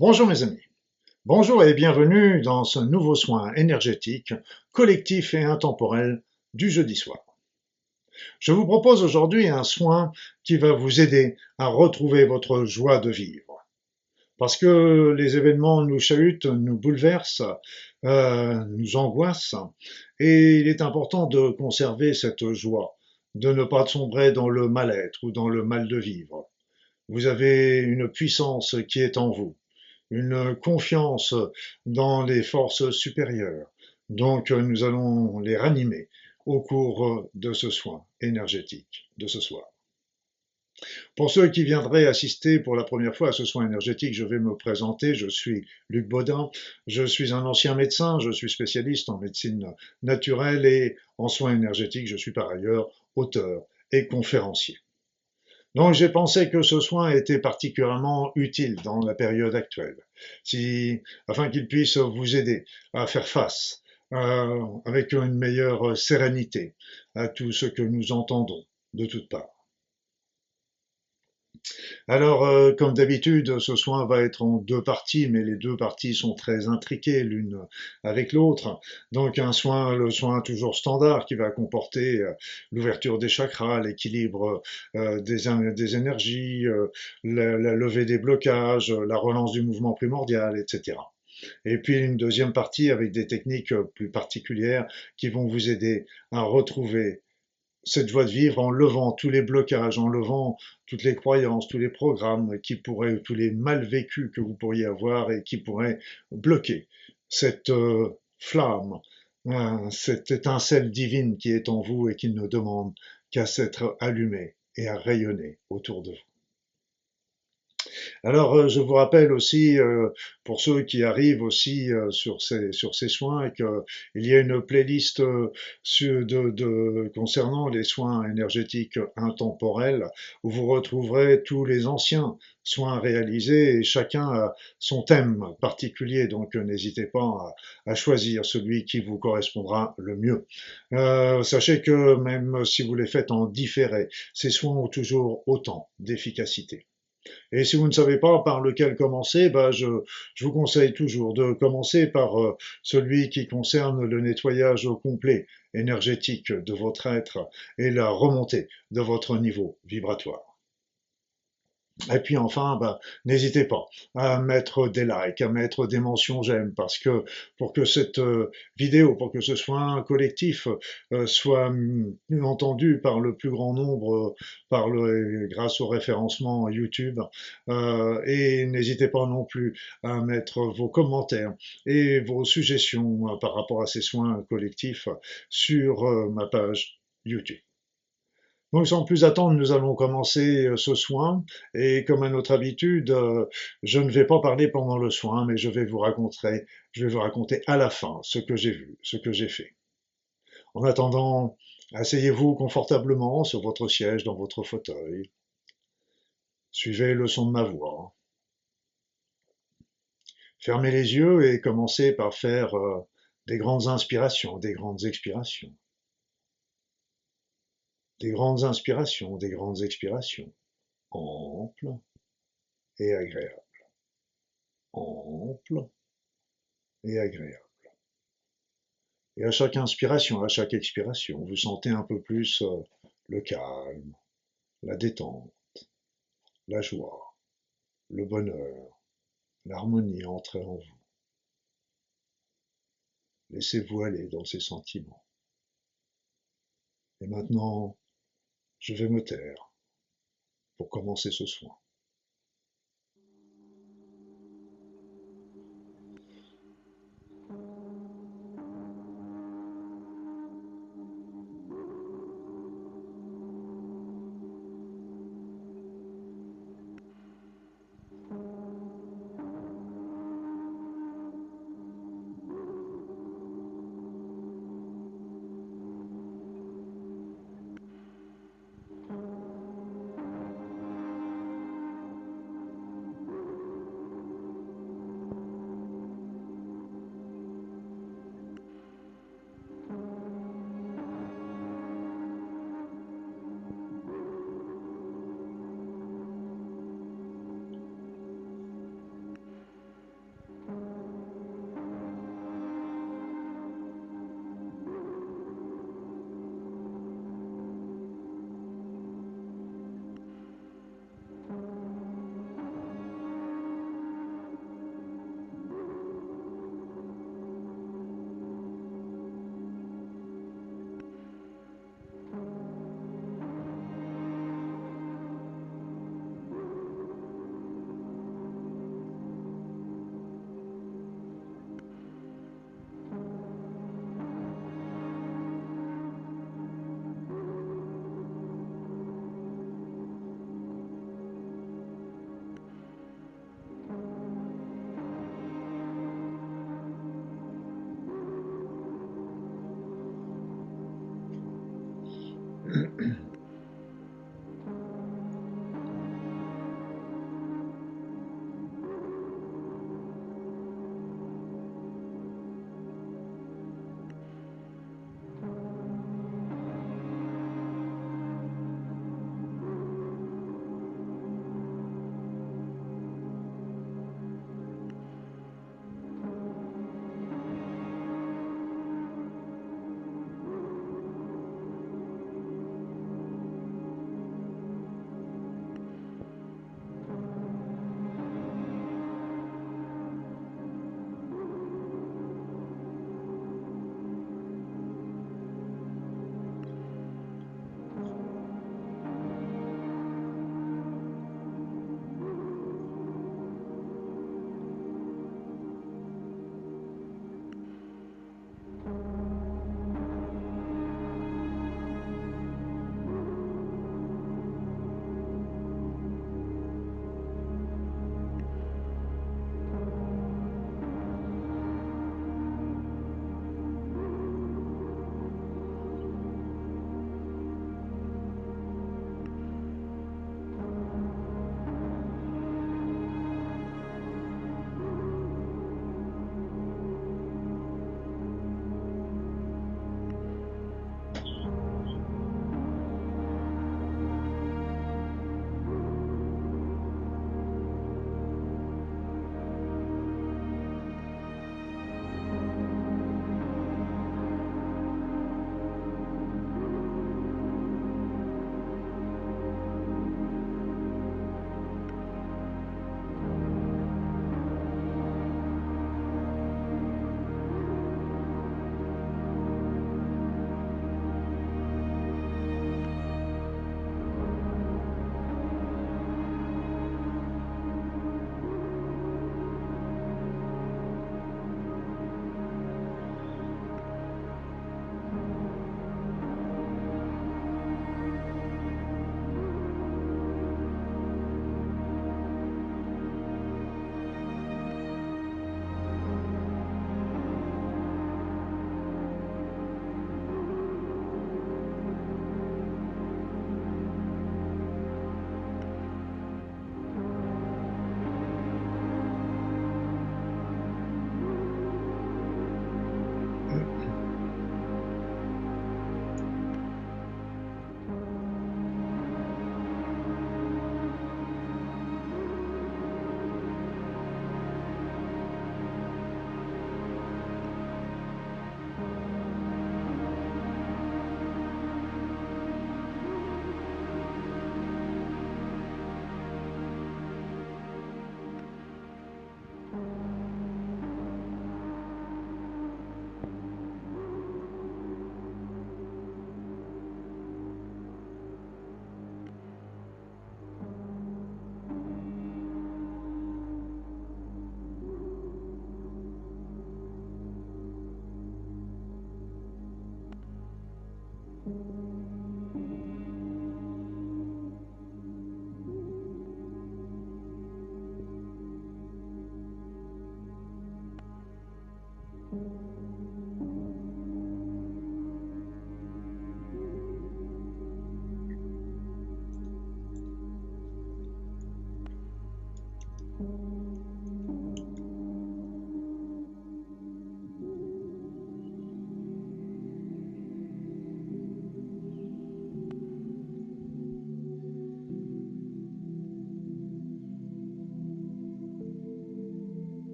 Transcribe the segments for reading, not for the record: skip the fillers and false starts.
Bonjour mes amis, bonjour et bienvenue dans ce nouveau soin énergétique, collectif et intemporel du jeudi soir. Je vous propose aujourd'hui un soin qui va vous aider à retrouver votre joie de vivre. Parce que les événements nous chahutent, nous bouleversent, nous angoissent, et il est important de conserver cette joie, de ne pas sombrer dans le mal-être ou dans le mal de vivre. Vous avez une puissance qui est en vous, une confiance dans les forces supérieures. Donc nous allons les ranimer au cours de ce soin énergétique de ce soir. Pour ceux qui viendraient assister pour la première fois à ce soin énergétique, je vais me présenter. Je suis Luc Baudin. Je suis un ancien médecin. Je suis spécialiste en médecine naturelle et en soins énergétiques. Je suis par ailleurs auteur et conférencier. Donc j'ai pensé que ce soin était particulièrement utile dans la période actuelle, afin qu'il puisse vous aider à faire face avec une meilleure sérénité à tout ce que nous entendons de toutes parts. Alors, comme d'habitude, ce soin va être en deux parties, mais les deux parties sont très intriquées l'une avec l'autre. Donc, le soin toujours standard qui va comporter l'ouverture des chakras, l'équilibre des énergies, la levée des blocages, la relance du mouvement primordial, etc. Et puis une deuxième partie avec des techniques plus particulières qui vont vous aider à retrouver cette joie de vivre en levant tous les blocages, en levant toutes les croyances, tous les programmes tous les mal vécus que vous pourriez avoir et qui pourraient bloquer cette flamme, cette étincelle divine qui est en vous et qui ne demande qu'à s'être allumée et à rayonner autour de vous. Alors, je vous rappelle aussi, pour ceux qui arrivent aussi sur ces soins, qu'il y a une playlist concernant les soins énergétiques intemporels, où vous retrouverez tous les anciens soins réalisés et chacun a son thème particulier, donc n'hésitez pas à choisir celui qui vous correspondra le mieux. Sachez que même si vous les faites en différé, ces soins ont toujours autant d'efficacité. Et si vous ne savez pas par lequel commencer, je vous conseille toujours de commencer par celui qui concerne le nettoyage au complet énergétique de votre être et la remontée de votre niveau vibratoire. Et puis enfin, n'hésitez pas à mettre des likes, à mettre des mentions j'aime, parce que pour que cette vidéo, pour que ce soit un collectif, soit entendu par le plus grand nombre, grâce au référencement YouTube. Et n'hésitez pas non plus à mettre vos commentaires et vos suggestions par rapport à ces soins collectifs sur ma page YouTube. Donc sans plus attendre, nous allons commencer ce soin. Et comme à notre habitude, je ne vais pas parler pendant le soin, mais je vais vous raconter à la fin ce que j'ai vu, ce que j'ai fait. En attendant, asseyez-vous confortablement sur votre siège, dans votre fauteuil. Suivez le son de ma voix. Fermez les yeux et commencez par faire des grandes inspirations, des grandes expirations. Des grandes inspirations, des grandes expirations. Amples et agréables. Ample et agréable. Et à chaque inspiration, à chaque expiration, vous sentez un peu plus le calme, la détente, la joie, le bonheur, l'harmonie entrer en vous. Laissez-vous aller dans ces sentiments. Et maintenant, je vais me taire pour commencer ce soin.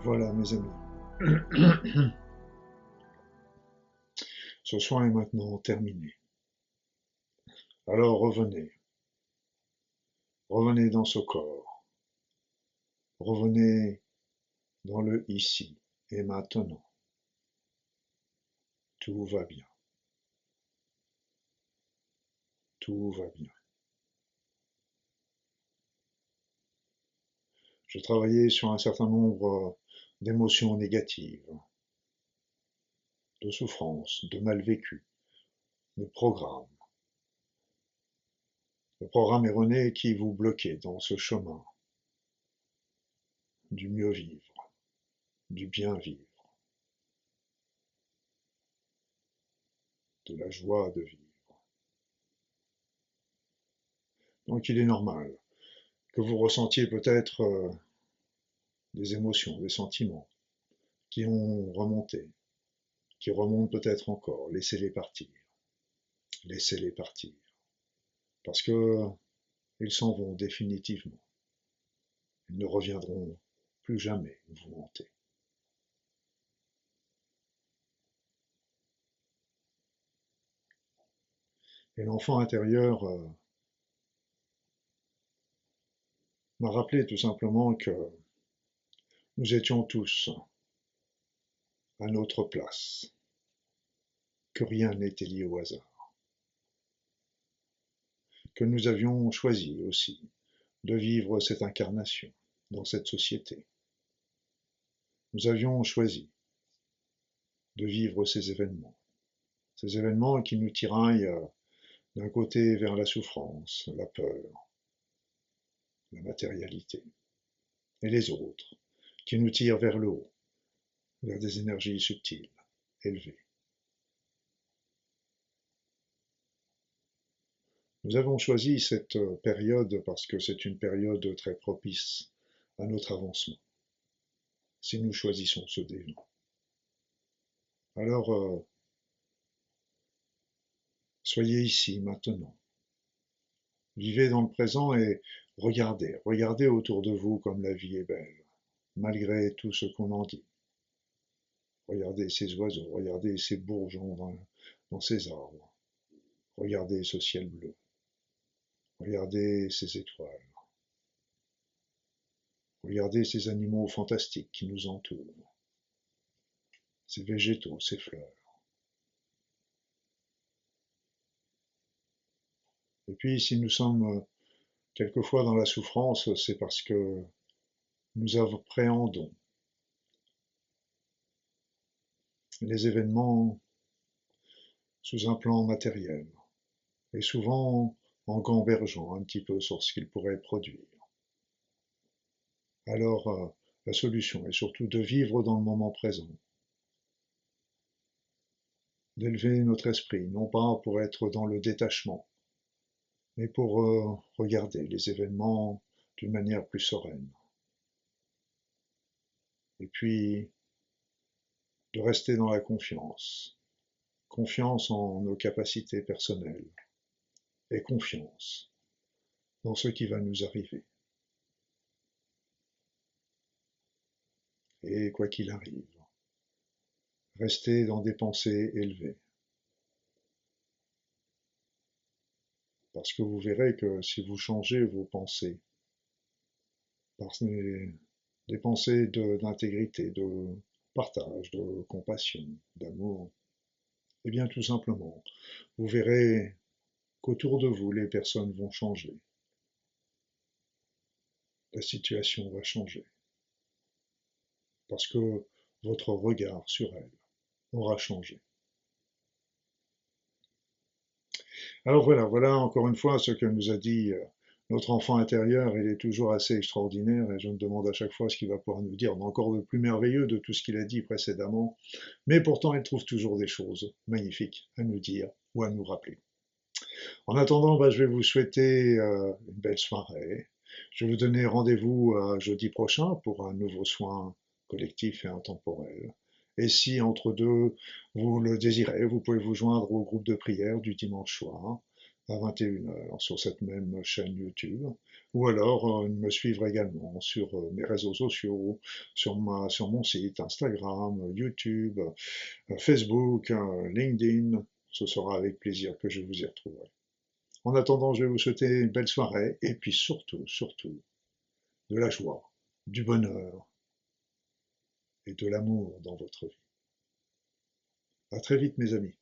Voilà, mes amis. Ce soin est maintenant terminé. Alors revenez, revenez dans ce corps, revenez dans le ici et maintenant. Tout va bien, tout va bien. J'ai travaillé sur un certain nombre d'émotions négatives, de souffrances, de mal vécu, de programmes. Le programme erroné qui vous bloquait dans ce chemin du mieux vivre, du bien vivre, de la joie de vivre. Donc il est normal que vous ressentiez peut-être des émotions, des sentiments qui ont remonté, qui remontent peut-être encore. Laissez-les partir, laissez-les partir, parce que ils s'en vont définitivement. Ils ne reviendront plus jamais vous hanter. Et l'enfant intérieur m'a rappelé tout simplement que nous étions tous à notre place, que rien n'était lié au hasard, que nous avions choisi aussi de vivre cette incarnation dans cette société. Nous avions choisi de vivre ces événements qui nous tiraillent d'un côté vers la souffrance, la peur, la matérialité, et les autres qui nous tirent vers le haut, vers des énergies subtiles, élevées. Nous avons choisi cette période parce que c'est une période très propice à notre avancement, si nous choisissons ce dénouement. Alors, soyez ici, maintenant. Vivez dans le présent et regardez autour de vous comme la vie est belle, malgré tout ce qu'on en dit. Regardez ces oiseaux, regardez ces bourgeons dans ces arbres, regardez ce ciel bleu, regardez ces étoiles, regardez ces animaux fantastiques qui nous entourent, ces végétaux, ces fleurs. Et puis, si nous sommes quelquefois dans la souffrance, c'est parce que nous appréhendons les événements sous un plan matériel, et souvent en gambergeant un petit peu sur ce qu'ils pourraient produire. Alors, la solution est surtout de vivre dans le moment présent, d'élever notre esprit, non pas pour être dans le détachement, mais pour regarder les événements d'une manière plus sereine. Et puis, de rester dans la confiance. Confiance en nos capacités personnelles et confiance dans ce qui va nous arriver. Et quoi qu'il arrive, rester dans des pensées élevées. Parce que vous verrez que si vous changez vos pensées par des pensées d'intégrité, de partage, de compassion, d'amour, eh bien tout simplement, vous verrez qu'autour de vous, les personnes vont changer. La situation va changer. Parce que votre regard sur elle aura changé. Alors voilà encore une fois ce que nous a dit notre enfant intérieur. Il est toujours assez extraordinaire et je me demande à chaque fois ce qu'il va pouvoir nous dire encore de plus merveilleux de tout ce qu'il a dit précédemment. Mais pourtant, il trouve toujours des choses magnifiques à nous dire ou à nous rappeler. En attendant, je vais vous souhaiter une belle soirée. Je vais vous donner rendez-vous jeudi prochain pour un nouveau soin collectif et intemporel. Et si entre deux, vous le désirez, vous pouvez vous joindre au groupe de prière du dimanche soir à 21h sur cette même chaîne YouTube, ou alors me suivre également sur mes réseaux sociaux, sur mon site Instagram, YouTube, Facebook, LinkedIn. Ce sera avec plaisir que je vous y retrouverai. En attendant, je vais vous souhaiter une belle soirée et puis surtout, de la joie, du bonheur et de l'amour dans votre vie. À très vite, mes amis.